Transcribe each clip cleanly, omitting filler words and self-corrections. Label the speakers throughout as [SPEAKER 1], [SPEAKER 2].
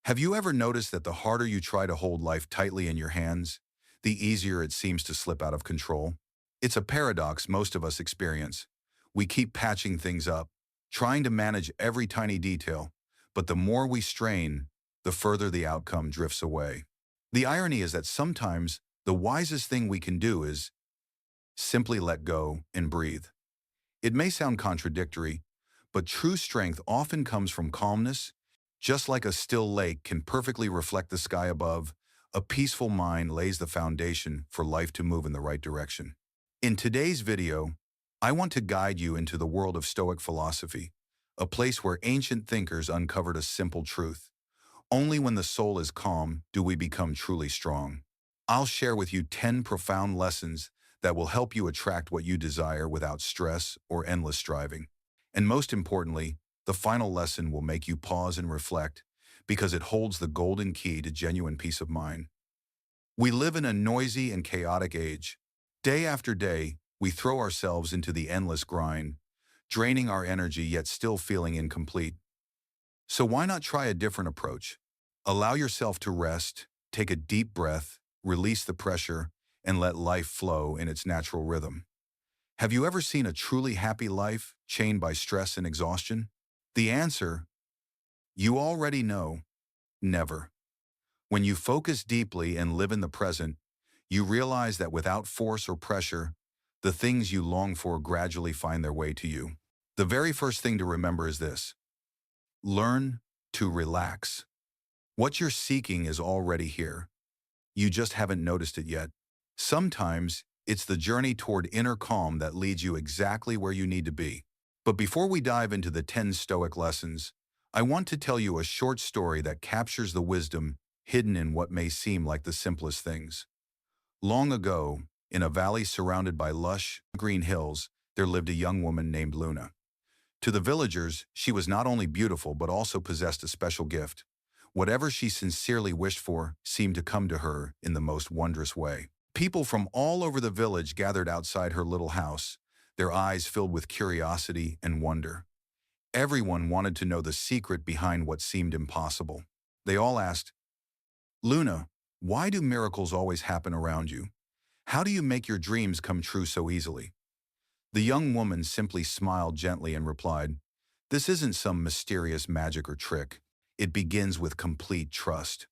[SPEAKER 1] Have you ever noticed that the harder you try to hold life tightly in your hands, the easier it seems to slip out of control? It's a paradox most of us experience. We keep patching things up, trying to manage every tiny detail, but the more we strain, the further the outcome drifts away. The irony is that sometimes the wisest thing we can do is simply let go and breathe. It may sound contradictory, but true strength often comes from calmness. Just like a still lake can perfectly reflect the sky above, a peaceful mind lays the foundation for life to move in the right direction. In today's video, I want to guide you into the world of Stoic philosophy, a place where ancient thinkers uncovered a simple truth. Only when the soul is calm do we become truly strong. I'll share with you 10 profound lessons that will help you attract what you desire without stress or endless striving. And most importantly, the final lesson will make you pause and reflect because it holds the golden key to genuine peace of mind. We live in a noisy and chaotic age. Day after day, we throw ourselves into the endless grind, draining our energy yet still feeling incomplete. So why not try a different approach? Allow yourself to rest, take a deep breath, release the pressure, and let life flow in its natural rhythm. Have you ever seen a truly happy life chained by stress and exhaustion? The answer, you already know, never. When you focus deeply and live in the present, you realize that without force or pressure, the things you long for gradually find their way to you. The very first thing to remember is this: learn to relax. What you're seeking is already here. You just haven't noticed it yet. Sometimes, it's the journey toward inner calm that leads you exactly where you need to be. But before we dive into the 10 Stoic lessons, I want to tell you a short story that captures the wisdom hidden in what may seem like the simplest things. Long ago, in a valley surrounded by lush, green hills, there lived a young woman named Luna. To the villagers, she was not only beautiful but also possessed a special gift. Whatever she sincerely wished for seemed to come to her in the most wondrous way. People from all over the village gathered outside her little house, their eyes filled with curiosity and wonder. Everyone wanted to know the secret behind what seemed impossible. They all asked, "Luna, why do miracles always happen around you? How do you make your dreams come true so easily?" The young woman simply smiled gently and replied, "This isn't some mysterious magic or trick. It begins with complete trust.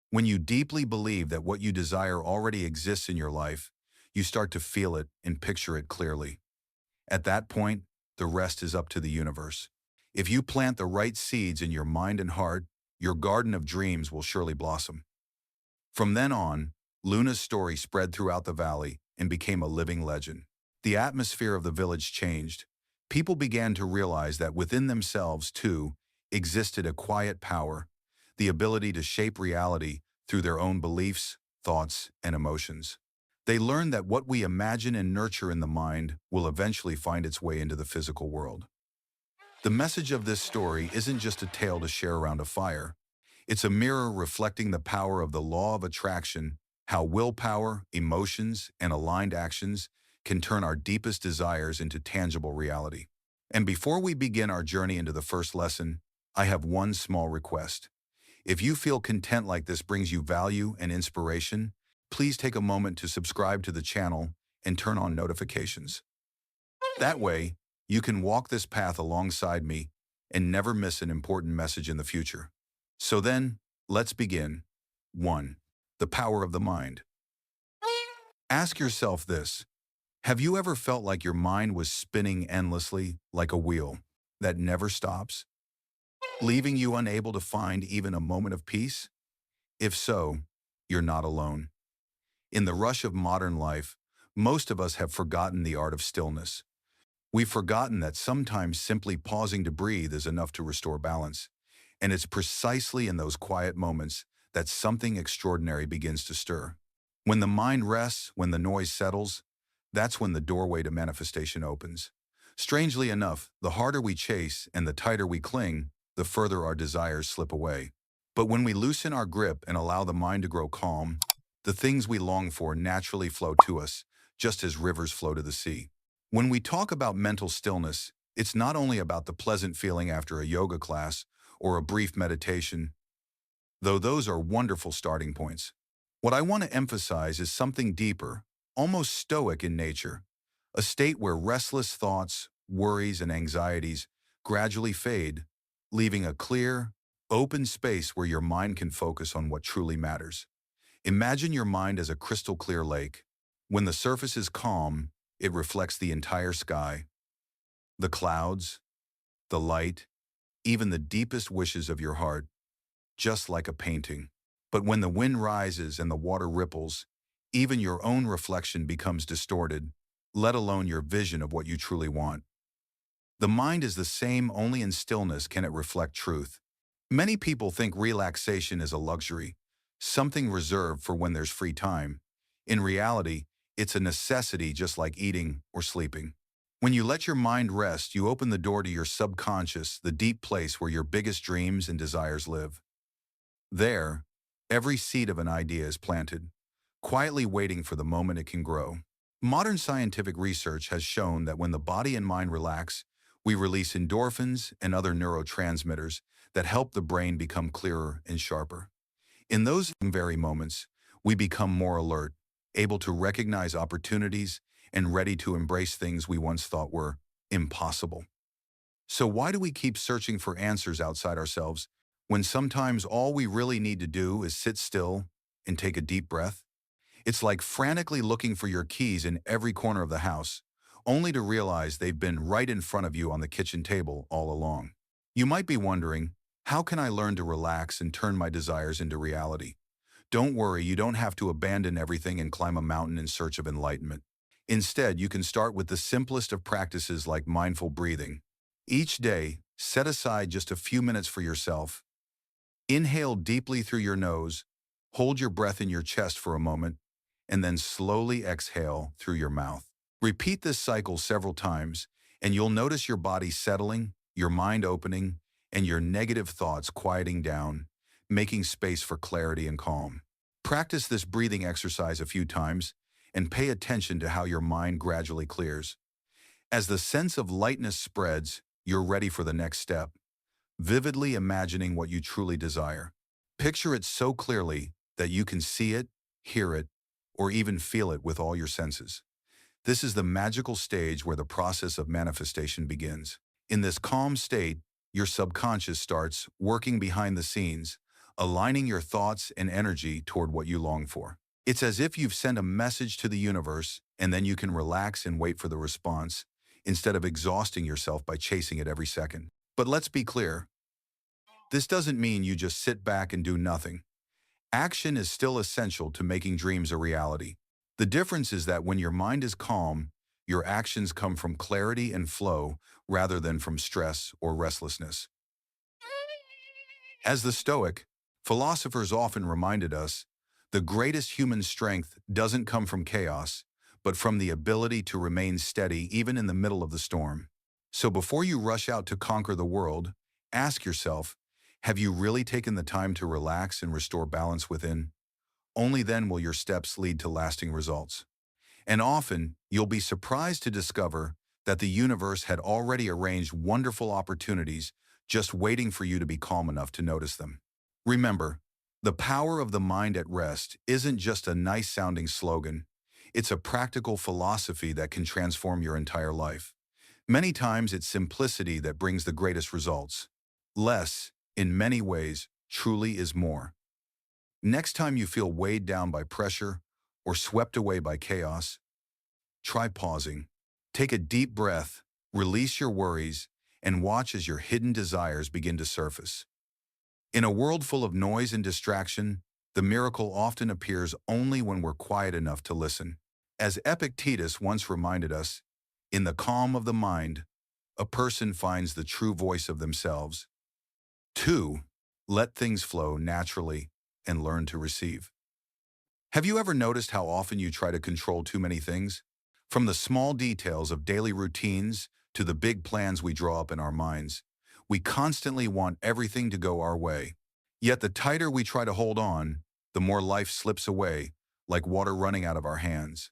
[SPEAKER 1] When you deeply believe that what you desire already exists in your life, you start to feel it and picture it clearly. At that point, the rest is up to the universe. If you plant the right seeds in your mind and heart, your garden of dreams will surely blossom." From then on, Luna's story spread throughout the valley and became a living legend. The atmosphere of the village changed. People began to realize that within themselves, too, existed a quiet power, the ability to shape reality through their own beliefs, thoughts, and emotions. They learned that what we imagine and nurture in the mind will eventually find its way into the physical world. The message of this story isn't just a tale to share around a fire. It's a mirror reflecting the power of the law of attraction, how willpower, emotions, and aligned actions can turn our deepest desires into tangible reality. And before we begin our journey into the first lesson, I have one small request. If you feel content like this brings you value and inspiration, please take a moment to subscribe to the channel and turn on notifications. That way, you can walk this path alongside me and never miss an important message in the future. So then, let's begin. 1. The power of the mind. Ask yourself this: have you ever felt like your mind was spinning endlessly like a wheel that never stops, leaving you unable to find even a moment of peace? If so, you're not alone. In the rush of modern life, most of us have forgotten the art of stillness. We've forgotten that sometimes simply pausing to breathe is enough to restore balance. And it's precisely in those quiet moments that something extraordinary begins to stir. When the mind rests, when the noise settles, that's when the doorway to manifestation opens. Strangely enough, the harder we chase and the tighter we cling, the further our desires slip away. But when we loosen our grip and allow the mind to grow calm, the things we long for naturally flow to us, just as rivers flow to the sea. When we talk about mental stillness, it's not only about the pleasant feeling after a yoga class or a brief meditation. though those are wonderful starting points. What I want to emphasize is something deeper, almost stoic in nature, a state where restless thoughts, worries, and anxieties gradually fade, leaving a clear, open space where your mind can focus on what truly matters. Imagine your mind as a crystal clear lake. When the surface is calm, it reflects the entire sky, the clouds, the light, even the deepest wishes of your heart, just like a painting. But when the wind rises and the water ripples, even your own reflection becomes distorted, let alone your vision of what you truly want. The mind is the same, only in stillness can it reflect truth. Many people think relaxation is a luxury, something reserved for when there's free time. In reality, it's a necessity just like eating or sleeping. When you let your mind rest, you open the door to your subconscious, the deep place where your biggest dreams and desires live. There, every seed of an idea is planted, quietly waiting for the moment it can grow. Modern scientific research has shown that when the body and mind relax, we release endorphins and other neurotransmitters that help the brain become clearer and sharper. In those very moments, we become more alert, able to recognize opportunities, and ready to embrace things we once thought were impossible. So why do we keep searching for answers outside ourselves when sometimes all we really need to do is sit still and take a deep breath? It's like frantically looking for your keys in every corner of the house, only to realize they've been right in front of you on the kitchen table all along. You might be wondering, how can I learn to relax and turn my desires into reality? Don't worry, you don't have to abandon everything and climb a mountain in search of enlightenment. Instead, you can start with the simplest of practices like mindful breathing. Each day, set aside just a few minutes for yourself. Inhale deeply through your nose, hold your breath in your chest for a moment, and then slowly exhale through your mouth. Repeat this cycle several times, and you'll notice your body settling, your mind opening, and your negative thoughts quieting down, making space for clarity and calm. Practice this breathing exercise a few times, and pay attention to how your mind gradually clears. As the sense of lightness spreads, you're ready for the next step, vividly imagining what you truly desire. Picture it so clearly that you can see it, hear it, or even feel it with all your senses. This is the magical stage where the process of manifestation begins. In this calm state, your subconscious starts working behind the scenes, aligning your thoughts and energy toward what you long for. It's as if you've sent a message to the universe, and then you can relax and wait for the response, instead of exhausting yourself by chasing it every second. But let's be clear, this doesn't mean you just sit back and do nothing. Action is still essential to making dreams a reality. The difference is that when your mind is calm, your actions come from clarity and flow rather than from stress or restlessness. As the Stoic philosophers often reminded us, the greatest human strength doesn't come from chaos, but from the ability to remain steady even in the middle of the storm. So before you rush out to conquer the world, ask yourself, have you really taken the time to relax and restore balance within? Only then will your steps lead to lasting results. And often, you'll be surprised to discover that the universe had already arranged wonderful opportunities just waiting for you to be calm enough to notice them. Remember, the power of the mind at rest isn't just a nice-sounding slogan. It's a practical philosophy that can transform your entire life. Many times, it's simplicity that brings the greatest results. Less, in many ways, truly is more. Next time you feel weighed down by pressure or swept away by chaos, try pausing. Take a deep breath, release your worries, and watch as your hidden desires begin to surface. In a world full of noise and distraction, the miracle often appears only when we're quiet enough to listen. As Epictetus once reminded us, in the calm of the mind, a person finds the true voice of themselves. 2. Let things flow naturally and learn to receive. Have you ever noticed how often you try to control too many things? From the small details of daily routines to the big plans we draw up in our minds, we constantly want everything to go our way. Yet the tighter we try to hold on, the more life slips away, like water running out of our hands.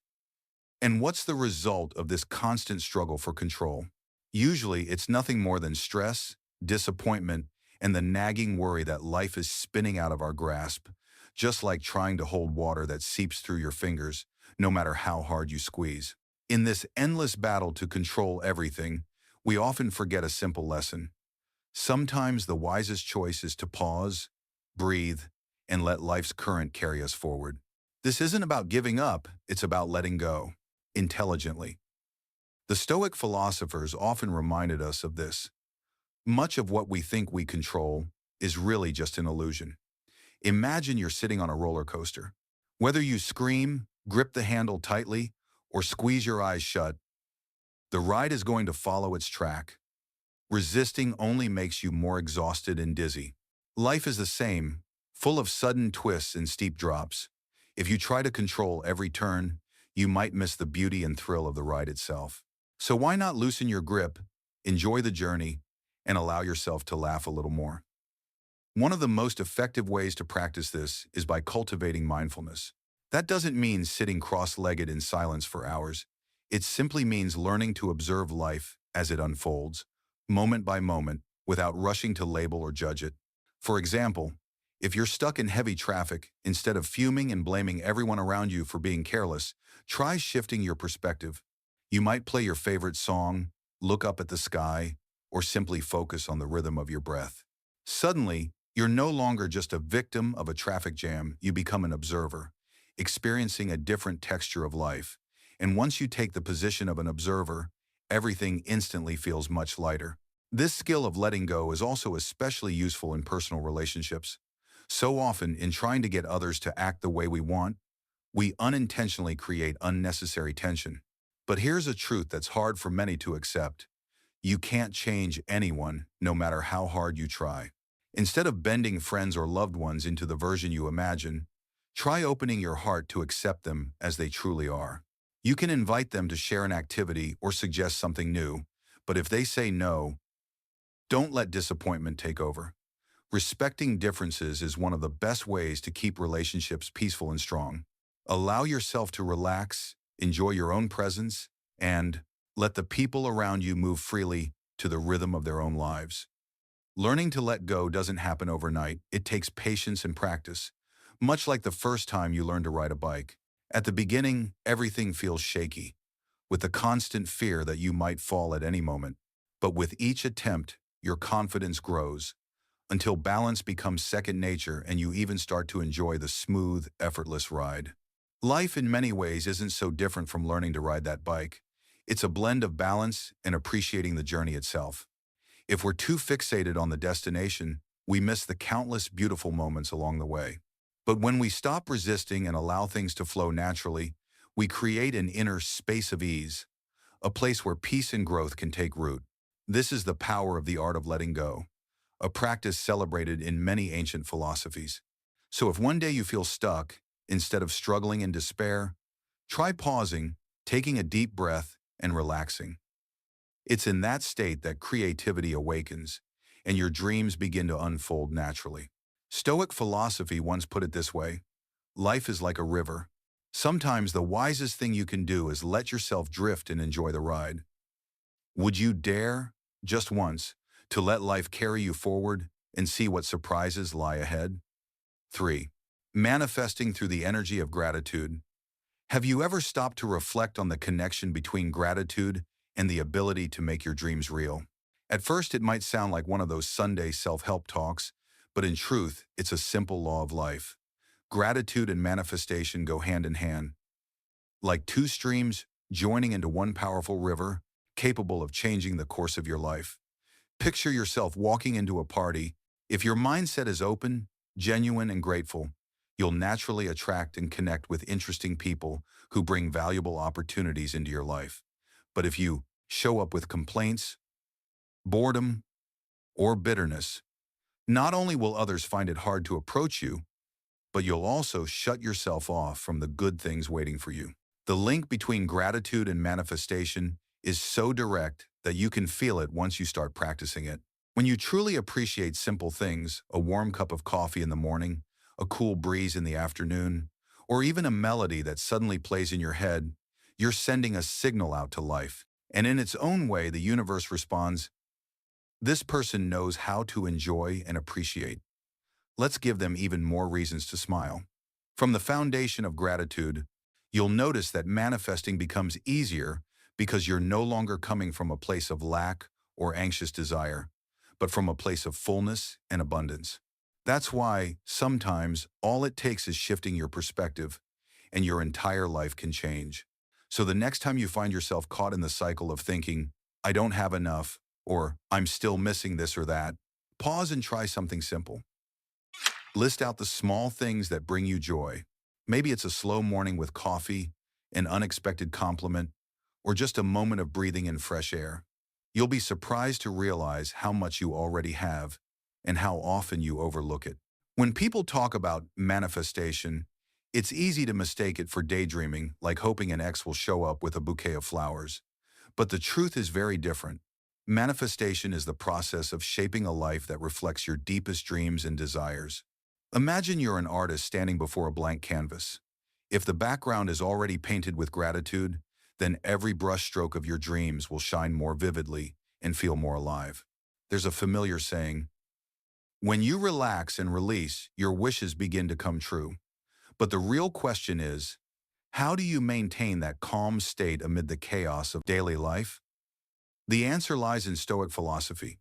[SPEAKER 1] And what's the result of this constant struggle for control? Usually, it's nothing more than stress, disappointment, and the nagging worry that life is spinning out of our grasp, just like trying to hold water that seeps through your fingers, no matter how hard you squeeze. In this endless battle to control everything, we often forget a simple lesson. Sometimes the wisest choice is to pause, breathe, and let life's current carry us forward. This isn't about giving up, it's about letting go, intelligently. The Stoic philosophers often reminded us of this. Much of what we think we control is really just an illusion. Imagine you're sitting on a roller coaster. Whether you scream, grip the handle tightly, or squeeze your eyes shut, the ride is going to follow its track. Resisting only makes you more exhausted and dizzy. Life is the same, full of sudden twists and steep drops. If you try to control every turn, you might miss the beauty and thrill of the ride itself. So why not loosen your grip, enjoy the journey, and allow yourself to laugh a little more? One of the most effective ways to practice this is by cultivating mindfulness. That doesn't mean sitting cross-legged in silence for hours. It simply means learning to observe life as it unfolds, moment by moment, without rushing to label or judge it. For example, if you're stuck in heavy traffic, instead of fuming and blaming everyone around you for being careless, try shifting your perspective. You might play your favorite song, look up at the sky, or simply focus on the rhythm of your breath. Suddenly, you're no longer just a victim of a traffic jam, you become an observer, experiencing a different texture of life. And once you take the position of an observer, everything instantly feels much lighter. This skill of letting go is also especially useful in personal relationships. So often, in trying to get others to act the way we want, we unintentionally create unnecessary tension. But here's a truth that's hard for many to accept. You can't change anyone, no matter how hard you try. Instead of bending friends or loved ones into the version you imagine, try opening your heart to accept them as they truly are. You can invite them to share an activity or suggest something new, but if they say no, don't let disappointment take over. Respecting differences is one of the best ways to keep relationships peaceful and strong. Allow yourself to relax, enjoy your own presence, and let the people around you move freely to the rhythm of their own lives. Learning to let go doesn't happen overnight. It takes patience and practice, much like the first time you learn to ride a bike. At the beginning, everything feels shaky, with the constant fear that you might fall at any moment. But with each attempt, your confidence grows, until balance becomes second nature and you even start to enjoy the smooth, effortless ride. Life in many ways isn't so different from learning to ride that bike. It's a blend of balance and appreciating the journey itself. If we're too fixated on the destination, we miss the countless beautiful moments along the way. But when we stop resisting and allow things to flow naturally, we create an inner space of ease, a place where peace and growth can take root. This is the power of the art of letting go, a practice celebrated in many ancient philosophies. So if one day you feel stuck, instead of struggling in despair, try pausing, taking a deep breath, and relaxing. It's in that state that creativity awakens, and your dreams begin to unfold naturally. Stoic philosophy once put it this way: life is like a river. Sometimes the wisest thing you can do is let yourself drift and enjoy the ride. Would you dare, just once, to let life carry you forward and see what surprises lie ahead? 3. Manifesting through the energy of gratitude. Have you ever stopped to reflect on the connection between gratitude and the ability to make your dreams real? At first, it might sound like one of those Sunday self-help talks, but in truth, it's a simple law of life. Gratitude and manifestation go hand in hand, like two streams joining into one powerful river, capable of changing the course of your life. Picture yourself walking into a party. If your mindset is open, genuine, and grateful, you'll naturally attract and connect with interesting people who bring valuable opportunities into your life. But if you show up with complaints, boredom, or bitterness, not only will others find it hard to approach you, but you'll also shut yourself off from the good things waiting for you. The link between gratitude and manifestation is so direct that you can feel it once you start practicing it. When you truly appreciate simple things, a warm cup of coffee in the morning, a cool breeze in the afternoon, or even a melody that suddenly plays in your head, you're sending a signal out to life. And in its own way, the universe responds. This person knows how to enjoy and appreciate. Let's give them even more reasons to smile. From the foundation of gratitude, you'll notice that manifesting becomes easier because you're no longer coming from a place of lack or anxious desire, but from a place of fullness and abundance. That's why sometimes all it takes is shifting your perspective, and your entire life can change. So the next time you find yourself caught in the cycle of thinking, I don't have enough, or I'm still missing this or that, pause and try something simple. List out the small things that bring you joy. Maybe it's a slow morning with coffee, an unexpected compliment, or just a moment of breathing in fresh air. You'll be surprised to realize how much you already have and how often you overlook it. When people talk about manifestation, it's easy to mistake it for daydreaming, like hoping an ex will show up with a bouquet of flowers. But the truth is very different. Manifestation is the process of shaping a life that reflects your deepest dreams and desires. Imagine you're an artist standing before a blank canvas. If the background is already painted with gratitude, then every brushstroke of your dreams will shine more vividly and feel more alive. There's a familiar saying, when you relax and release, your wishes begin to come true. But the real question is, how do you maintain that calm state amid the chaos of daily life? The answer lies in Stoic philosophy.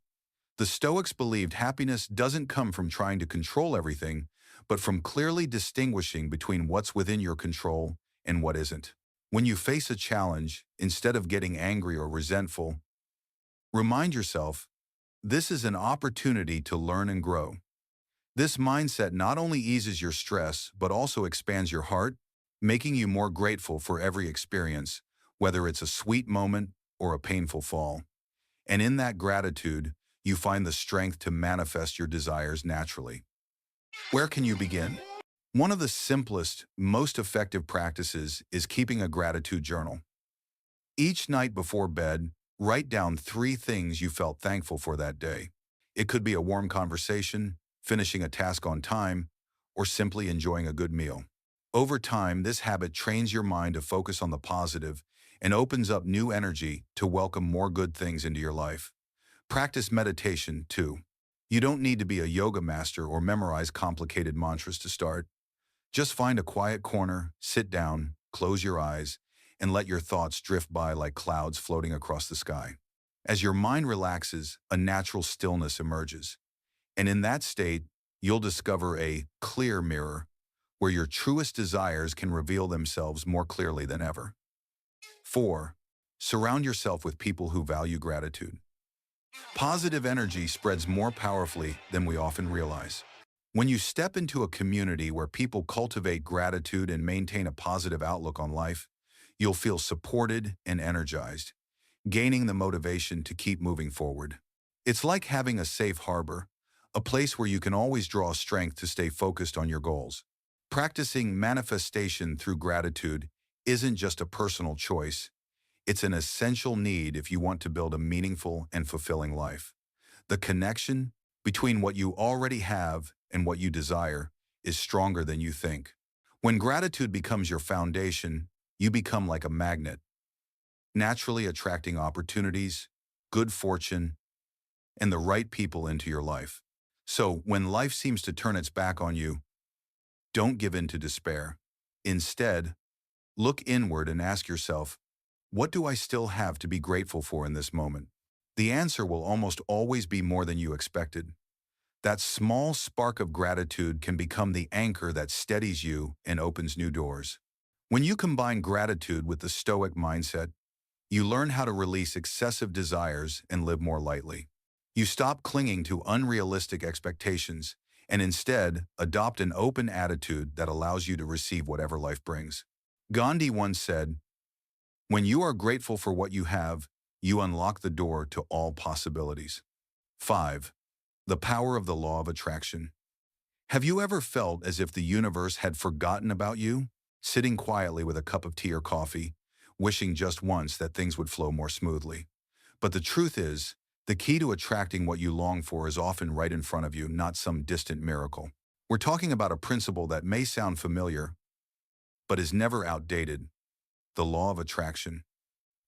[SPEAKER 1] The Stoics believed happiness doesn't come from trying to control everything, but from clearly distinguishing between what's within your control and what isn't. When you face a challenge, instead of getting angry or resentful, remind yourself, this is an opportunity to learn and grow. This mindset not only eases your stress, but also expands your heart, making you more grateful for every experience, whether it's a sweet moment or a painful fall. And in that gratitude, you find the strength to manifest your desires naturally. Where can you begin? One of the simplest, most effective practices is keeping a gratitude journal. Each night before bed, write down 3 things you felt thankful for that day. It could be a warm conversation, finishing a task on time, or simply enjoying a good meal. Over time, this habit trains your mind to focus on the positive and opens up new energy to welcome more good things into your life. Practice meditation, too. You don't need to be a yoga master or memorize complicated mantras to start. Just find a quiet corner, sit down, close your eyes, and let your thoughts drift by like clouds floating across the sky. As your mind relaxes, a natural stillness emerges. And in that state, you'll discover a clear mirror where your truest desires can reveal themselves more clearly than ever. 4. Surround yourself with people who value gratitude. Positive energy spreads more powerfully than we often realize. When you step into a community where people cultivate gratitude and maintain a positive outlook on life, you'll feel supported and energized, gaining the motivation to keep moving forward. It's like having a safe harbor, a place where you can always draw strength to stay focused on your goals. Practicing manifestation through gratitude isn't just a personal choice, it's an essential need if you want to build a meaningful and fulfilling life. The connection between what you already have and what you desire is stronger than you think. When gratitude becomes your foundation, you become like a magnet, naturally attracting opportunities, good fortune, and the right people into your life. So, when life seems to turn its back on you, don't give in to despair. Instead, look inward and ask yourself, what do I still have to be grateful for in this moment? The answer will almost always be more than you expected. That small spark of gratitude can become the anchor that steadies you and opens new doors. When you combine gratitude with the Stoic mindset, you learn how to release excessive desires and live more lightly. You stop clinging to unrealistic expectations and instead adopt an open attitude that allows you to receive whatever life brings. Gandhi once said, when you are grateful for what you have, you unlock the door to all possibilities. 5. The power of the law of attraction. Have you ever felt as if the universe had forgotten about you, sitting quietly with a cup of tea or coffee, wishing just once that things would flow more smoothly? But the truth is, the key to attracting what you long for is often right in front of you, not some distant miracle. We're talking about a principle that may sound familiar, but is never outdated: the law of attraction.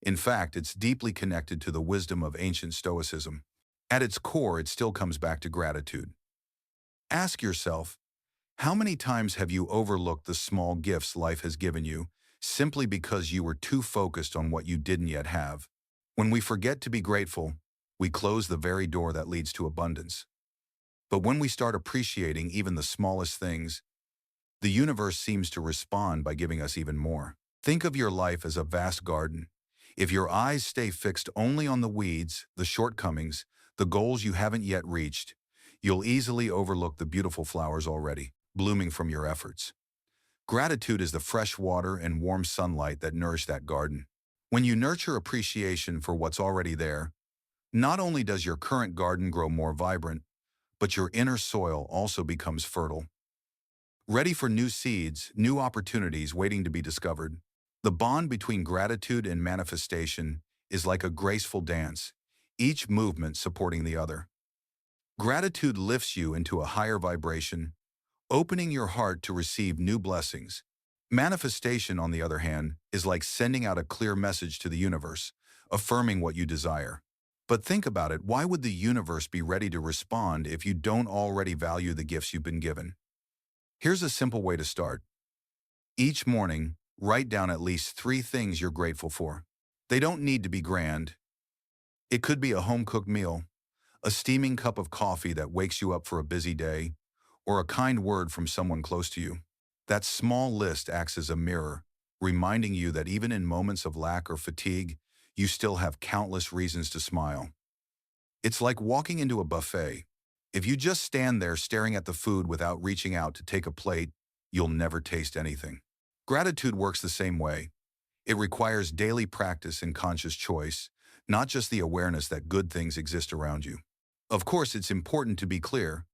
[SPEAKER 1] In fact, it's deeply connected to the wisdom of ancient Stoicism. At its core, it still comes back to gratitude. Ask yourself, how many times have you overlooked the small gifts life has given you simply because you were too focused on what you didn't yet have? When we forget to be grateful, we close the very door that leads to abundance. But when we start appreciating even the smallest things, the universe seems to respond by giving us even more. Think of your life as a vast garden. If your eyes stay fixed only on the weeds, the shortcomings, the goals you haven't yet reached, you'll easily overlook the beautiful flowers already blooming from your efforts. Gratitude is the fresh water and warm sunlight that nourish that garden. When you nurture appreciation for what's already there, not only does your current garden grow more vibrant, but your inner soil also becomes fertile, ready for new seeds, new opportunities waiting to be discovered. The bond between gratitude and manifestation is like a graceful dance, each movement supporting the other. Gratitude lifts you into a higher vibration, opening your heart to receive new blessings. Manifestation, on the other hand, is like sending out a clear message to the universe, affirming what you desire. But think about it, why would the universe be ready to respond if you don't already value the gifts you've been given? Here's a simple way to start. Each morning, write down at least 3 things you're grateful for. They don't need to be grand. It could be a home-cooked meal, a steaming cup of coffee that wakes you up for a busy day, or a kind word from someone close to you. That small list acts as a mirror, reminding you that even in moments of lack or fatigue, you still have countless reasons to smile. It's like walking into a buffet. If you just stand there staring at the food without reaching out to take a plate, you'll never taste anything. Gratitude works the same way. It requires daily practice and conscious choice, not just the awareness that good things exist around you. Of course, it's important to be clear.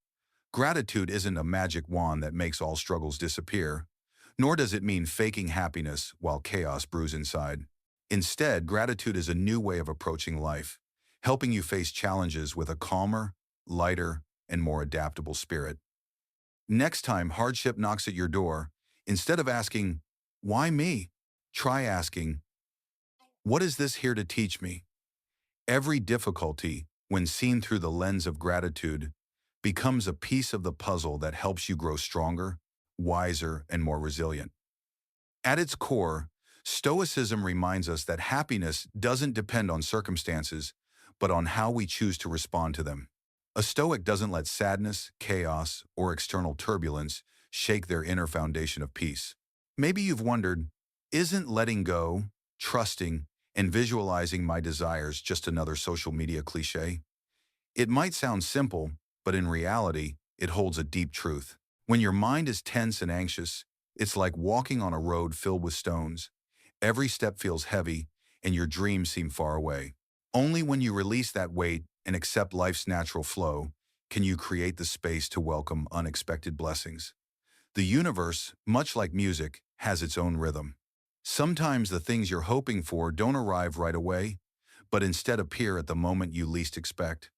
[SPEAKER 1] Gratitude isn't a magic wand that makes all struggles disappear, nor does it mean faking happiness while chaos brews inside. Instead, gratitude is a new way of approaching life, helping you face challenges with a calmer, lighter, and more adaptable spirit. Next time hardship knocks at your door, instead of asking, "Why me?" try asking, "What is this here to teach me?" Every difficulty, when seen through the lens of gratitude, becomes a piece of the puzzle that helps you grow stronger, wiser, and more resilient. At its core, Stoicism reminds us that happiness doesn't depend on circumstances, but on how we choose to respond to them. A Stoic doesn't let sadness, chaos, or external turbulence shake their inner foundation of peace. Maybe you've wondered, isn't letting go, trusting, and visualizing my desires just another social media cliche? It might sound simple, but in reality, it holds a deep truth. When your mind is tense and anxious, it's like walking on a road filled with stones. Every step feels heavy, and your dreams seem far away. Only when you release that weight and accept life's natural flow can you create the space to welcome unexpected blessings. The universe, much like music, has its own rhythm. Sometimes the things you're hoping for don't arrive right away, but instead appear at the moment you least expect.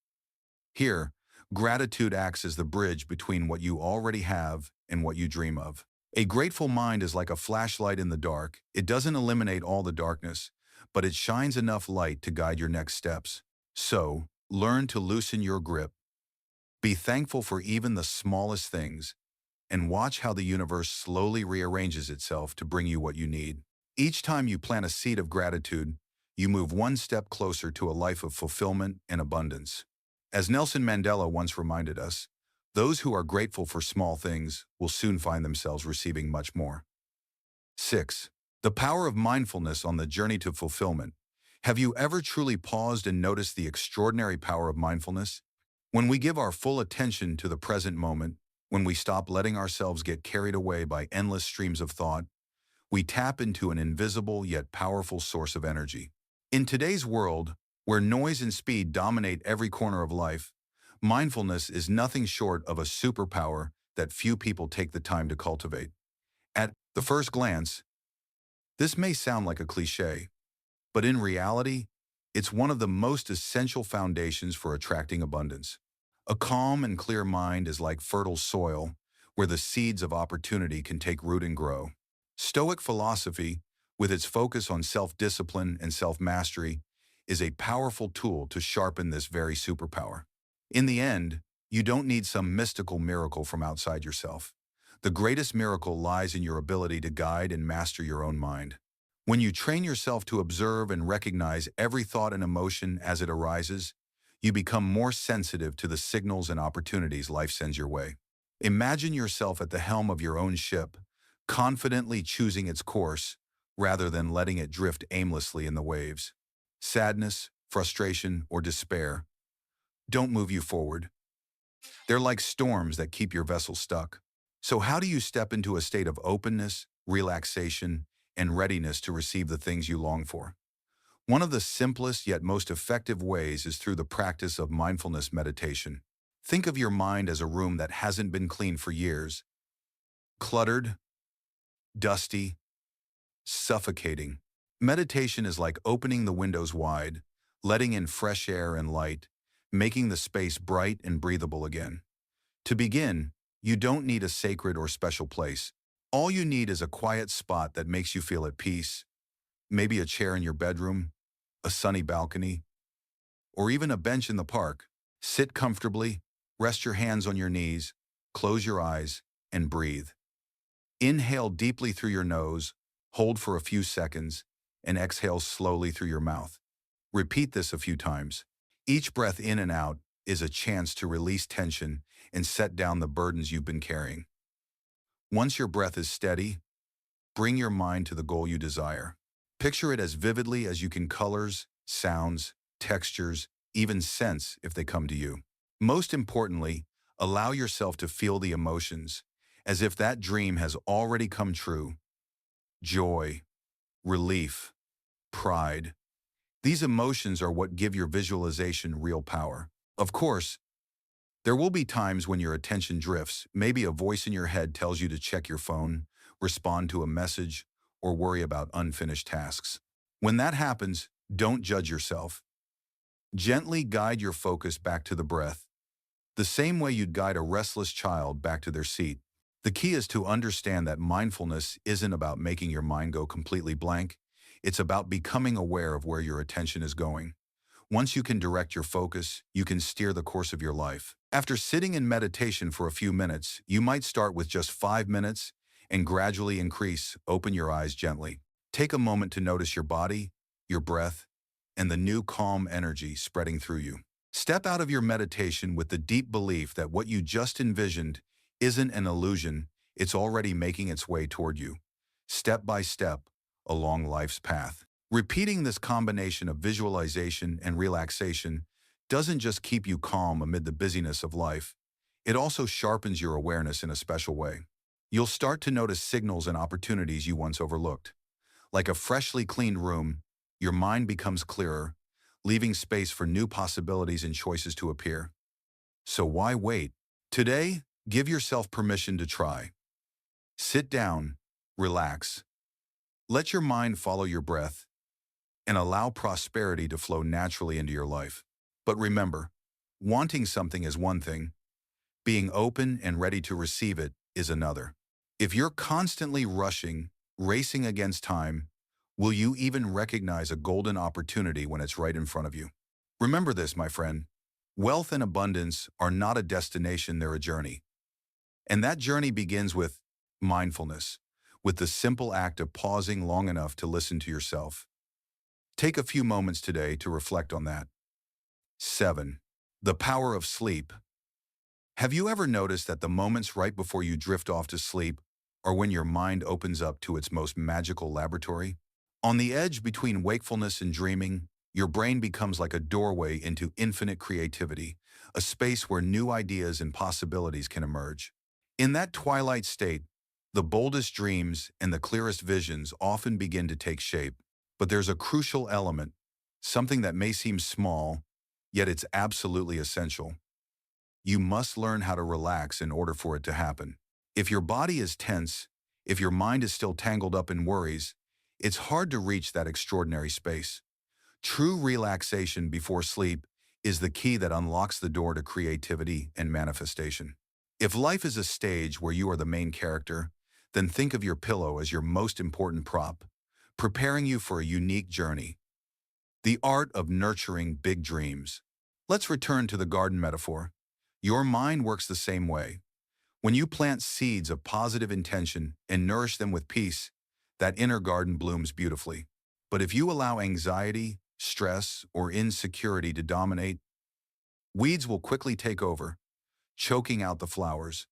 [SPEAKER 1] Here, gratitude acts as the bridge between what you already have and what you dream of. A grateful mind is like a flashlight in the dark. It doesn't eliminate all the darkness, but it shines enough light to guide your next steps. So, learn to loosen your grip. Be thankful for even the smallest things, and watch how the universe slowly rearranges itself to bring you what you need. Each time you plant a seed of gratitude, you move one step closer to a life of fulfillment and abundance. As Nelson Mandela once reminded us, those who are grateful for small things will soon find themselves receiving much more. 6. The power of mindfulness on the journey to fulfillment. Have you ever truly paused and noticed the extraordinary power of mindfulness? When we give our full attention to the present moment, when we stop letting ourselves get carried away by endless streams of thought, we tap into an invisible yet powerful source of energy. In today's world, where noise and speed dominate every corner of life, mindfulness is nothing short of a superpower that few people take the time to cultivate. At the first glance, this may sound like a cliche, but in reality, it's one of the most essential foundations for attracting abundance. A calm and clear mind is like fertile soil, where the seeds of opportunity can take root and grow. Stoic philosophy, with its focus on self-discipline and self-mastery, is a powerful tool to sharpen this very superpower. In the end, you don't need some mystical miracle from outside yourself. The greatest miracle lies in your ability to guide and master your own mind. When you train yourself to observe and recognize every thought and emotion as it arises, you become more sensitive to the signals and opportunities life sends your way. Imagine yourself at the helm of your own ship, confidently choosing its course rather than letting it drift aimlessly in the waves. Sadness, frustration, or despair don't move you forward. They're like storms that keep your vessel stuck. So how do you step into a state of openness, relaxation, and readiness to receive the things you long for? One of the simplest yet most effective ways is through the practice of mindfulness meditation. Think of your mind as a room that hasn't been cleaned for years, cluttered, dusty, suffocating. Meditation is like opening the windows wide, letting in fresh air and light, making the space bright and breathable again. To begin, you don't need a sacred or special place. All you need is a quiet spot that makes you feel at peace, maybe a chair in your bedroom, a sunny balcony, or even a bench in the park. Sit comfortably, rest your hands on your knees, close your eyes, and breathe. Inhale deeply through your nose, hold for a few seconds, and exhale slowly through your mouth. Repeat this a few times. Each breath in and out is a chance to release tension and set down the burdens you've been carrying. Once your breath is steady, bring your mind to the goal you desire. Picture it as vividly as you can: colors, sounds, textures, even scents if they come to you. Most importantly, allow yourself to feel the emotions, as if that dream has already come true. Joy, relief, pride. These emotions are what give your visualization real power. Of course, there will be times when your attention drifts. Maybe a voice in your head tells you to check your phone, respond to a message, or worry about unfinished tasks. When that happens, don't judge yourself. Gently guide your focus back to the breath, the same way you'd guide a restless child back to their seat. The key is to understand that mindfulness isn't about making your mind go completely blank. It's about becoming aware of where your attention is going. Once you can direct your focus, you can steer the course of your life. After sitting in meditation for a few minutes, you might start with just 5 minutes and gradually increase. Open your eyes gently. Take a moment to notice your body, your breath, and the new calm energy spreading through you. Step out of your meditation with the deep belief that what you just envisioned isn't an illusion, it's already making its way toward you, step by step, along life's path. Repeating this combination of visualization and relaxation doesn't just keep you calm amid the busyness of life, it also sharpens your awareness in a special way. You'll start to notice signals and opportunities you once overlooked. Like a freshly cleaned room, your mind becomes clearer, leaving space for new possibilities and choices to appear. So why wait? Today, give yourself permission to try. Sit down, relax, let your mind follow your breath, and allow prosperity to flow naturally into your life. But remember, wanting something is one thing, being open and ready to receive it is another. If you're constantly rushing, racing against time, will you even recognize a golden opportunity when it's right in front of you? Remember this, my friend. Wealth and abundance are not a destination, they're a journey. And that journey begins with mindfulness, with the simple act of pausing long enough to listen to yourself. Take a few moments today to reflect on that. 7. The power of sleep. Have you ever noticed that the moments right before you drift off to sleep are when your mind opens up to its most magical laboratory? On the edge between wakefulness and dreaming, your brain becomes like a doorway into infinite creativity, a space where new ideas and possibilities can emerge. In that twilight state, the boldest dreams and the clearest visions often begin to take shape. But there's a crucial element, something that may seem small, yet it's absolutely essential. You must learn how to relax in order for it to happen. If your body is tense, if your mind is still tangled up in worries, it's hard to reach that extraordinary space. True relaxation before sleep is the key that unlocks the door to creativity and manifestation. If life is a stage where you are the main character, then think of your pillow as your most important prop, preparing you for a unique journey. The art of nurturing big dreams. Let's return to the garden metaphor. Your mind works the same way. When you plant seeds of positive intention and nourish them with peace, that inner garden blooms beautifully. But if you allow anxiety, stress, or insecurity to dominate, weeds will quickly take over, choking out the flowers.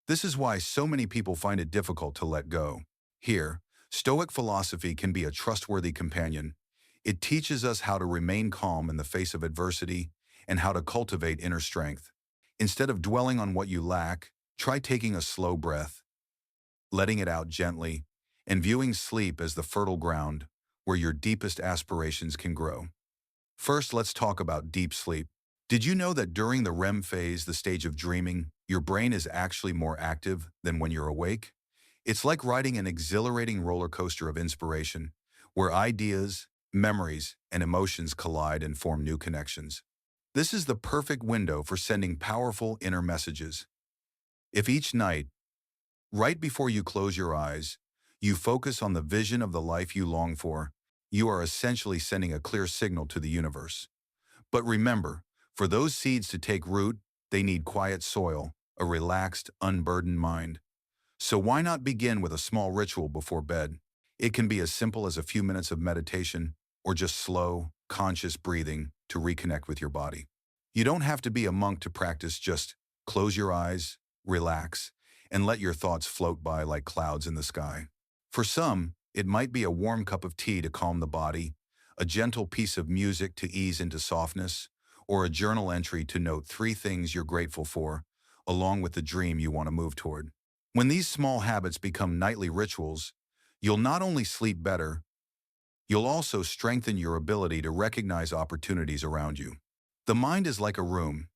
[SPEAKER 1] This is why so many people find it difficult to let go. Here, Stoic philosophy can be a trustworthy companion. It teaches us how to remain calm in the face of adversity and how to cultivate inner strength. Instead of dwelling on what you lack, try taking a slow breath, letting it out gently, and viewing sleep as the fertile ground where your deepest aspirations can grow. First, let's talk about deep sleep. Did you know that during the REM phase, the stage of dreaming, your brain is actually more active than when you're awake? It's like riding an exhilarating roller coaster of inspiration, where ideas, memories, and emotions collide and form new connections. This is the perfect window for sending powerful inner messages. If each night, right before you close your eyes, you focus on the vision of the life you long for, you are essentially sending a clear signal to the universe. But remember, for those seeds to take root, they need quiet soil, a relaxed, unburdened mind. So why not begin with a small ritual before bed? It can be as simple as a few minutes of meditation or just slow, conscious breathing to reconnect with your body. You don't have to be a monk to practice, just close your eyes, relax, and let your thoughts float by like clouds in the sky. For some, it might be a warm cup of tea to calm the body, a gentle piece of music to ease into softness, or a journal entry to note 3 things you're grateful for, along with the dream you want to move toward. When these small habits become nightly rituals, you'll not only sleep better, you'll also strengthen your ability to recognize opportunities around you. The mind is like a room.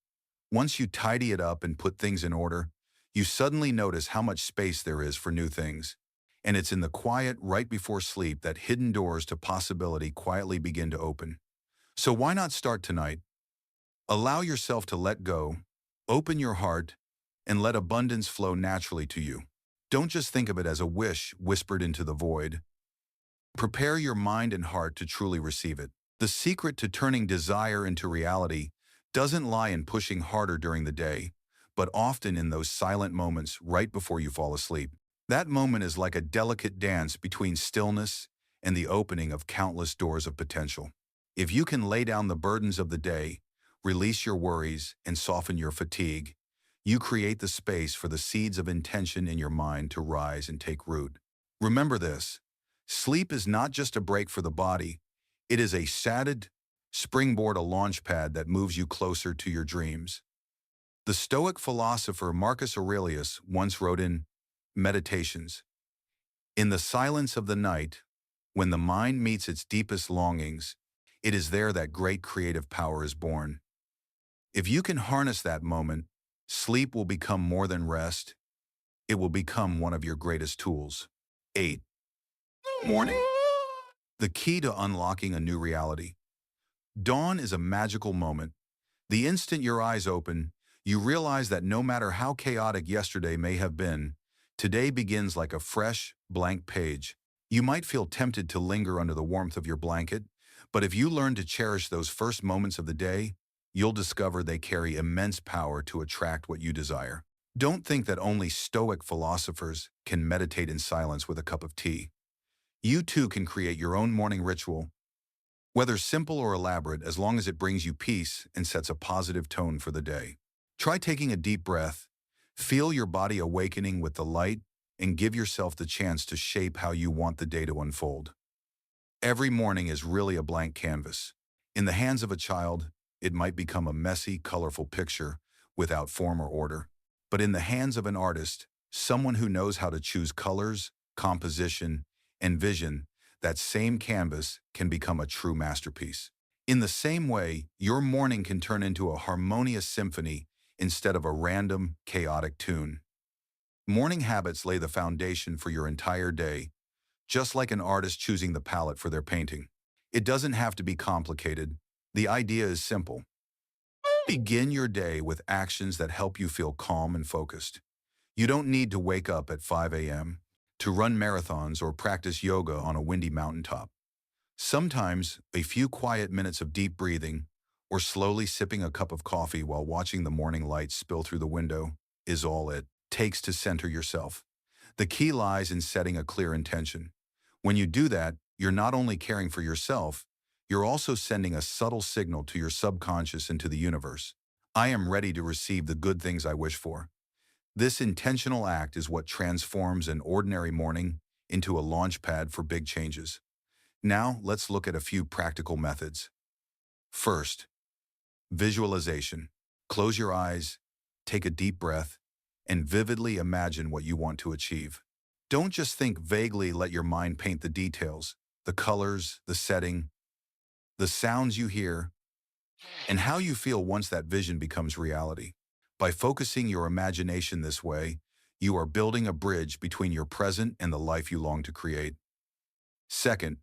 [SPEAKER 1] Once you tidy it up and put things in order, you suddenly notice how much space there is for new things. And it's in the quiet right before sleep that hidden doors to possibility quietly begin to open. So why not start tonight? Allow yourself to let go, open your heart, and let abundance flow naturally to you. Don't just think of it as a wish whispered into the void. Prepare your mind and heart to truly receive it. The secret to turning desire into reality doesn't lie in pushing harder during the day, but often in those silent moments right before you fall asleep. That moment is like a delicate dance between stillness and the opening of countless doors of potential. If you can lay down the burdens of the day, release your worries, and soften your fatigue, you create the space for the seeds of intention in your mind to rise and take root. Remember this: sleep is not just a break for the body, it is a sated springboard, a launch pad that moves you closer to your dreams. The Stoic philosopher Marcus Aurelius once wrote in Meditations, "In the silence of the night, when the mind meets its deepest longings, it is there that great creative power is born." If you can harness that moment, sleep will become more than rest. It will become one of your greatest tools. 8. Morning. The key to unlocking a new reality. Dawn is a magical moment. The instant your eyes open, you realize that no matter how chaotic yesterday may have been, today begins like a fresh, blank page. You might feel tempted to linger under the warmth of your blanket, but if you learn to cherish those first moments of the day, you'll discover they carry immense power to attract what you desire. Don't think that only Stoic philosophers can meditate in silence with a cup of tea. You too can create your own morning ritual, whether simple or elaborate, as long as it brings you peace and sets a positive tone for the day. Try taking a deep breath, feel your body awakening with the light, and give yourself the chance to shape how you want the day to unfold. Every morning is really a blank canvas. In the hands of a child, it might become a messy, colorful picture without form or order. But in the hands of an artist, someone who knows how to choose colors, composition, and vision, that same canvas can become a true masterpiece. In the same way, your morning can turn into a harmonious symphony instead of a random, chaotic tune. Morning habits lay the foundation for your entire day, just like an artist choosing the palette for their painting. It doesn't have to be complicated. The idea is simple. Begin your day with actions that help you feel calm and focused. You don't need to wake up at 5 a.m. to run marathons or practice yoga on a windy mountaintop. Sometimes, a few quiet minutes of deep breathing, or slowly sipping a cup of coffee while watching the morning light spill through the window, is all it takes to center yourself. The key lies in setting a clear intention. When you do that, you're not only caring for yourself, you're also sending a subtle signal to your subconscious and to the universe. I am ready to receive the good things I wish for. This intentional act is what transforms an ordinary morning into a launch pad for big changes. Now, let's look at a few practical methods. First, visualization. Close your eyes, take a deep breath, and vividly imagine what you want to achieve. Don't just think vaguely, let your mind paint the details, the colors, the setting, the sounds you hear, and how you feel once that vision becomes reality. By focusing your imagination this way, you are building a bridge between your present and the life you long to create. Second,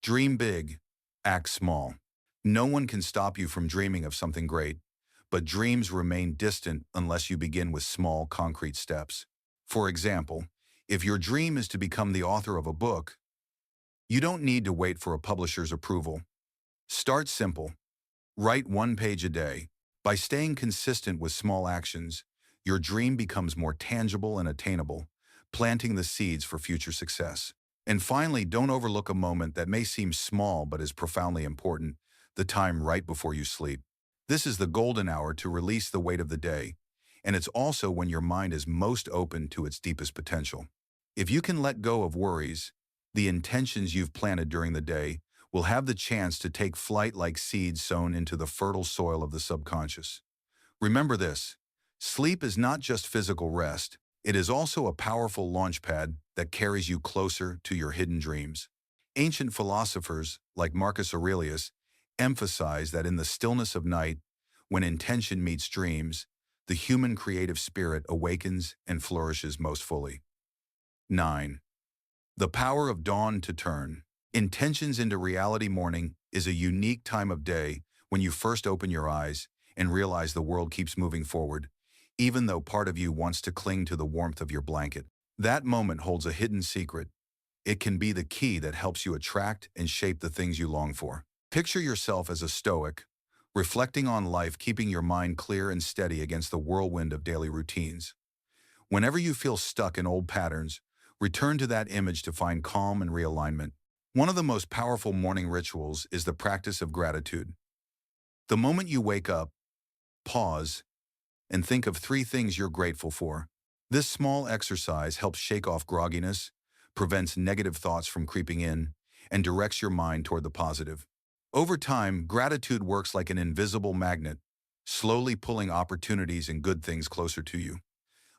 [SPEAKER 1] dream big, act small. No one can stop you from dreaming of something great, but dreams remain distant unless you begin with small, concrete steps. For example, if your dream is to become the author of a book, you don't need to wait for a publisher's approval. Start simple. Write 1 page a day. By staying consistent with small actions, your dream becomes more tangible and attainable, planting the seeds for future success. And finally, don't overlook a moment that may seem small but is profoundly important, the time right before you sleep. This is the golden hour to release the weight of the day, and it's also when your mind is most open to its deepest potential. If you can let go of worries, the intentions you've planted during the day will have the chance to take flight like seeds sown into the fertile soil of the subconscious. Remember this: sleep is not just physical rest, it is also a powerful launchpad that carries you closer to your hidden dreams. Ancient philosophers, like Marcus Aurelius, emphasize that in the stillness of night, when intention meets dreams, the human creative spirit awakens and flourishes most fully. 9. The power of dawn to turn. Intentions into reality morning is a unique time of day when you first open your eyes and realize the world keeps moving forward, even though part of you wants to cling to the warmth of your blanket. That moment holds a hidden secret. It can be the key that helps you attract and shape the things you long for. Picture yourself as a Stoic, reflecting on life, keeping your mind clear and steady against the whirlwind of daily routines. Whenever you feel stuck in old patterns, return to that image to find calm and realignment. One of the most powerful morning rituals is the practice of gratitude. The moment you wake up, pause and think of 3 things you're grateful for. This small exercise helps shake off grogginess, prevents negative thoughts from creeping in, and directs your mind toward the positive. Over time, gratitude works like an invisible magnet, slowly pulling opportunities and good things closer to you.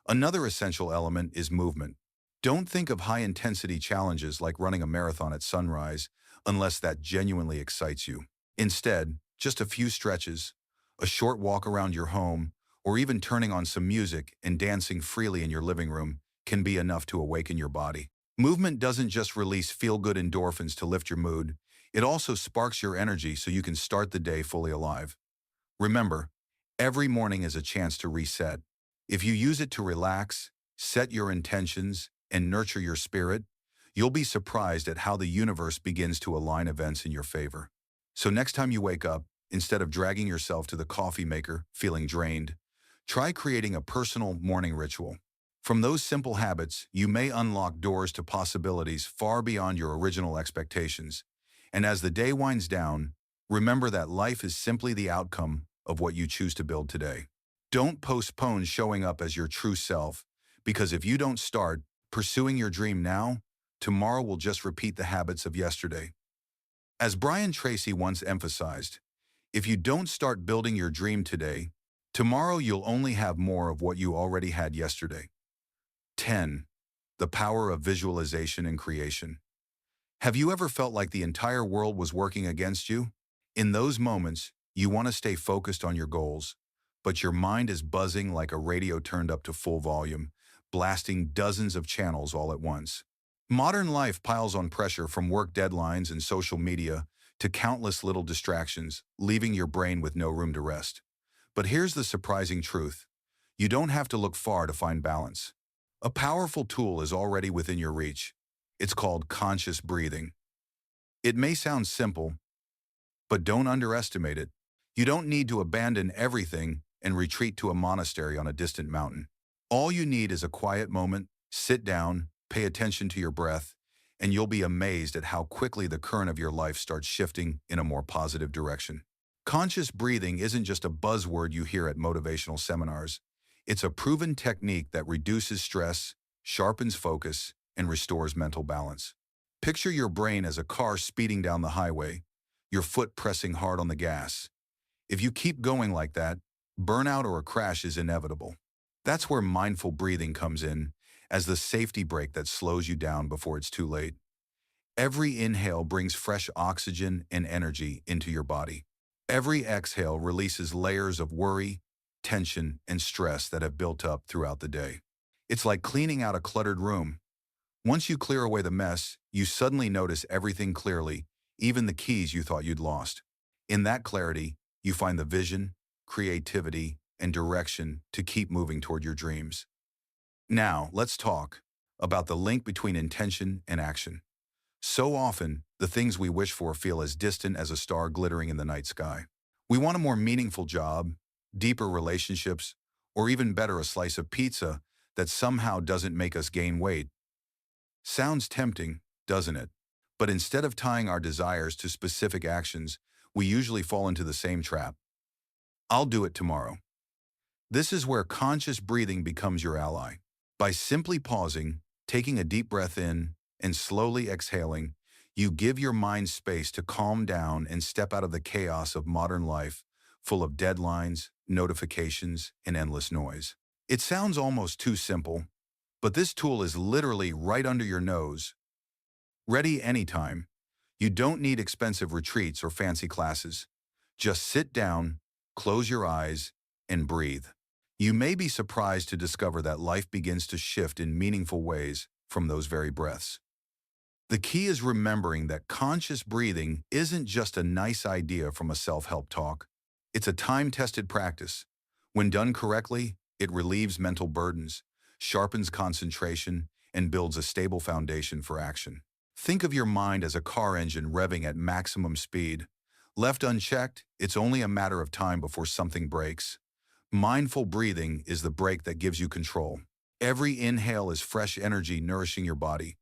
[SPEAKER 1] Another essential element is movement. Don't think of high-intensity challenges like running a marathon at sunrise unless that genuinely excites you. Instead, just a few stretches, a short walk around your home, or even turning on some music and dancing freely in your living room can be enough to awaken your body. Movement doesn't just release feel-good endorphins to lift your mood, it also sparks your energy so you can start the day fully alive. Remember, every morning is a chance to reset. If you use it to relax, set your intentions, and nurture your spirit, you'll be surprised at how the universe begins to align events in your favor. So next time you wake up, instead of dragging yourself to the coffee maker feeling drained, try creating a personal morning ritual. From those simple habits, you may unlock doors to possibilities far beyond your original expectations. And as the day winds down, remember that life is simply the outcome of what you choose to build today. Don't postpone showing up as your true self, because if you don't start pursuing your dream now, tomorrow will just repeat the habits of yesterday. As Brian Tracy once emphasized, if you don't start building your dream today, tomorrow you'll only have more of what you already had yesterday. 10. The power of visualization and creation. Have you ever felt like the entire world was working against you? In those moments, you want to stay focused on your goals, but your mind is buzzing like a radio turned up to full volume, blasting dozens of channels all at once. Modern life piles on pressure from work deadlines and social media to countless little distractions, leaving your brain with no room to rest. But here's the surprising truth: you don't have to look far to find balance. A powerful tool is already within your reach. It's called conscious breathing. It may sound simple, but don't underestimate it. You don't need to abandon everything and retreat to a monastery on a distant mountain. All you need is a quiet moment, sit down, pay attention to your breath, and you'll be amazed at how quickly the current of your life starts shifting in a more positive direction. Conscious breathing isn't just a buzzword you hear at motivational seminars. It's a proven technique that reduces stress, sharpens focus, and restores mental balance. Picture your brain as a car speeding down the highway, your foot pressing hard on the gas. If you keep going like that, burnout or a crash is inevitable. That's where mindful breathing comes in, as the safety brake that slows you down before it's too late. Every inhale brings fresh oxygen and energy into your body. Every exhale releases layers of worry, tension, and stress that have built up throughout the day. It's like cleaning out a cluttered room. Once you clear away the mess, you suddenly notice everything clearly, even the keys you thought you'd lost. In that clarity, you find the vision, creativity, and direction to keep moving toward your dreams. Now, let's talk about the link between intention and action. So often, the things we wish for feel as distant as a star glittering in the night sky. We want a more meaningful job, deeper relationships, or even better, a slice of pizza that somehow doesn't make us gain weight. Sounds tempting, doesn't it? But instead of tying our desires to specific actions, we usually fall into the same trap. I'll do it tomorrow. This is where conscious breathing becomes your ally. By simply pausing, taking a deep breath in, and slowly exhaling, you give your mind space to calm down and step out of the chaos of modern life, full of deadlines, notifications, and endless noise. It sounds almost too simple, but this tool is literally right under your nose, ready anytime. You don't need expensive retreats or fancy classes. Just sit down, close your eyes, and breathe. You may be surprised to discover that life begins to shift in meaningful ways from those very breaths. The key is remembering that conscious breathing isn't just a nice idea from a self-help talk. It's a time-tested practice. When done correctly, it relieves mental burdens, sharpens concentration, and builds a stable foundation for action. Think of your mind as a car engine revving at maximum speed. Left unchecked, it's only a matter of time before something breaks. Mindful breathing is the brake that gives you control. Every inhale is fresh energy nourishing your body.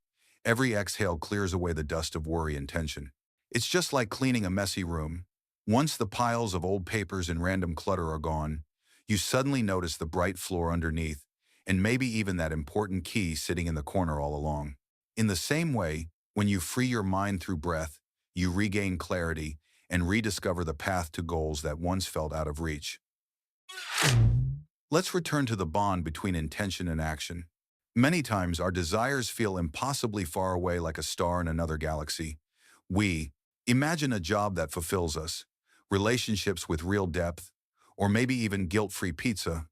[SPEAKER 1] Every exhale clears away the dust of worry and tension. It's just like cleaning a messy room. Once the piles of old papers and random clutter are gone, you suddenly notice the bright floor underneath, and maybe even that important key sitting in the corner all along. In the same way, when you free your mind through breath, you regain clarity and rediscover the path to goals that once felt out of reach. Let's return to the bond between intention and action. Many times our desires feel impossibly far away, like a star in another galaxy. We imagine a job that fulfills us, relationships with real depth, or maybe even guilt-free pizza.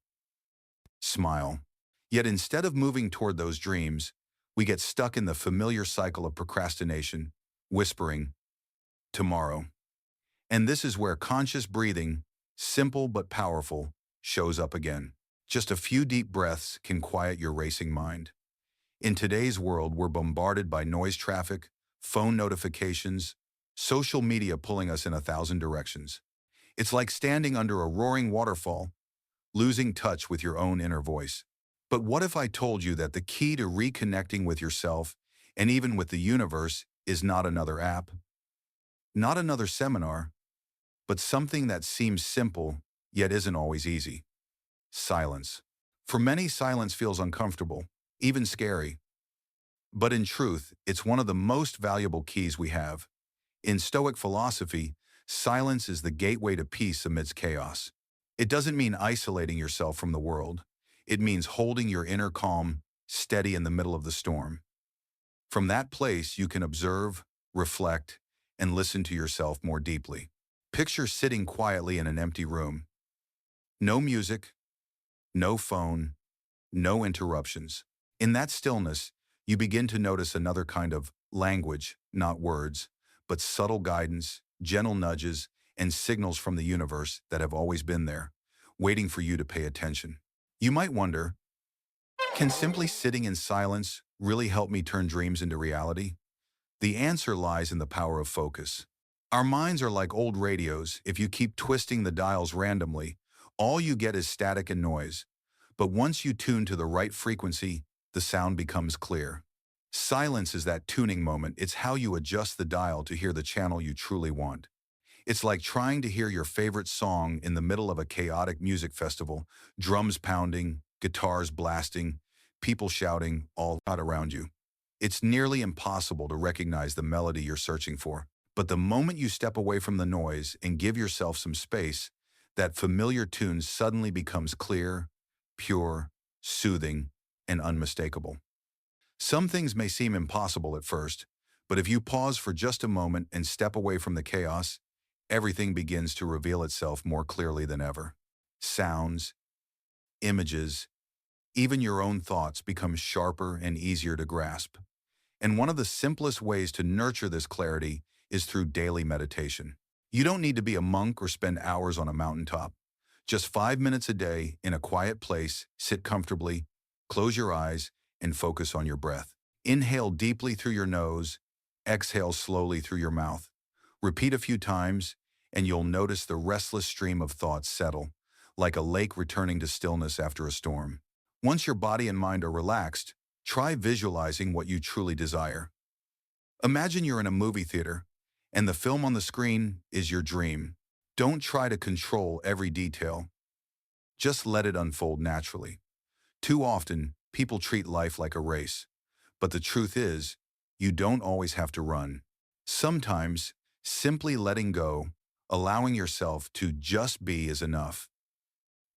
[SPEAKER 1] Smile. Yet instead of moving toward those dreams, we get stuck in the familiar cycle of procrastination, whispering, tomorrow. And this is where conscious breathing, simple but powerful, shows up again. Just a few deep breaths can quiet your racing mind. In today's world, we're bombarded by noise traffic, phone notifications, social media pulling us in 1,000 directions. It's like standing under a roaring waterfall, losing touch with your own inner voice. But what if I told you that the key to reconnecting with yourself, and even with the universe, is not another app, not another seminar, but something that seems simple, yet isn't always easy? Silence. For many, silence feels uncomfortable, even scary. But in truth, it's one of the most valuable keys we have. In Stoic philosophy, silence is the gateway to peace amidst chaos. It doesn't mean isolating yourself from the world. It means holding your inner calm, steady in the middle of the storm. From that place, you can observe, reflect, and listen to yourself more deeply. Picture sitting quietly in an empty room. No music, no phone, no interruptions. In that stillness, you begin to notice another kind of language, not words, but subtle guidance, gentle nudges, and signals from the universe that have always been there, waiting for you to pay attention. You might wonder, can simply sitting in silence really help me turn dreams into reality? The answer lies in the power of focus. Our minds are like old radios. If you keep twisting the dials randomly, all you get is static and noise. But once you tune to the right frequency, the sound becomes clear. Silence is that tuning moment. It's how you adjust the dial to hear the channel you truly want. It's like trying to hear your favorite song in the middle of a chaotic music festival, drums pounding, guitars blasting, people shouting all out around you. It's nearly impossible to recognize the melody you're searching for. But the moment you step away from the noise and give yourself some space, that familiar tune suddenly becomes clear, pure, soothing, and unmistakable. Some things may seem impossible at first, but if you pause for just a moment and step away from the chaos, everything begins to reveal itself more clearly than ever. Sounds, images, even your own thoughts become sharper and easier to grasp. And one of the simplest ways to nurture this clarity is through daily meditation. You don't need to be a monk or spend hours on a mountaintop. Just 5 minutes a day in a quiet place, sit comfortably, close your eyes, and focus on your breath. Inhale deeply through your nose, exhale slowly through your mouth. Repeat a few times, and you'll notice the restless stream of thoughts settle, like a lake returning to stillness after a storm. Once your body and mind are relaxed, try visualizing what you truly desire. Imagine you're in a movie theater, and the film on the screen is your dream. Don't try to control every detail. Just let it unfold naturally. Too often, people treat life like a race. But the truth is, you don't always have to run. Sometimes, simply letting go, allowing yourself to just be is enough.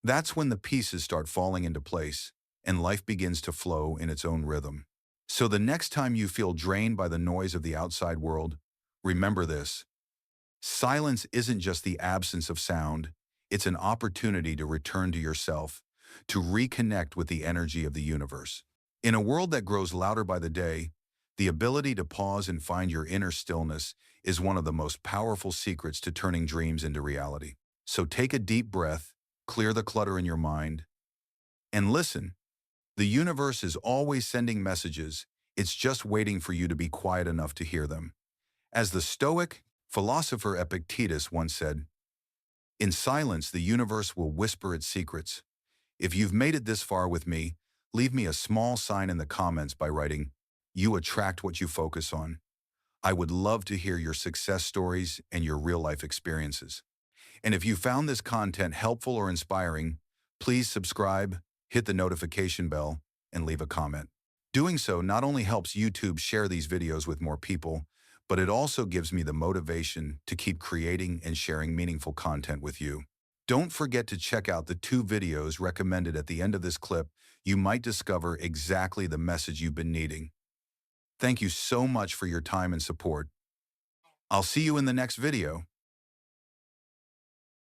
[SPEAKER 1] That's when the pieces start falling into place, and life begins to flow in its own rhythm. So the next time you feel drained by the noise of the outside world, remember this. Silence isn't just the absence of sound, it's an opportunity to return to yourself, to reconnect with the energy of the universe. In a world that grows louder by the day, the ability to pause and find your inner stillness is one of the most powerful secrets to turning dreams into reality. So take a deep breath, clear the clutter in your mind, and listen. The universe is always sending messages, it's just waiting for you to be quiet enough to hear them. As the Stoic philosopher Epictetus once said, "In silence, the universe will whisper its secrets." If you've made it this far with me, leave me a small sign in the comments by writing, "You attract what you focus on." I would love to hear your success stories and your real-life experiences. And if you found this content helpful or inspiring, please subscribe, hit the notification bell, and leave a comment. Doing so not only helps YouTube share these videos with more people, but it also gives me the motivation to keep creating and sharing meaningful content with you. Don't forget to check out the 2 videos recommended at the end of this clip. You might discover exactly the message you've been needing. Thank you so much for your time and support. I'll see you in the next video.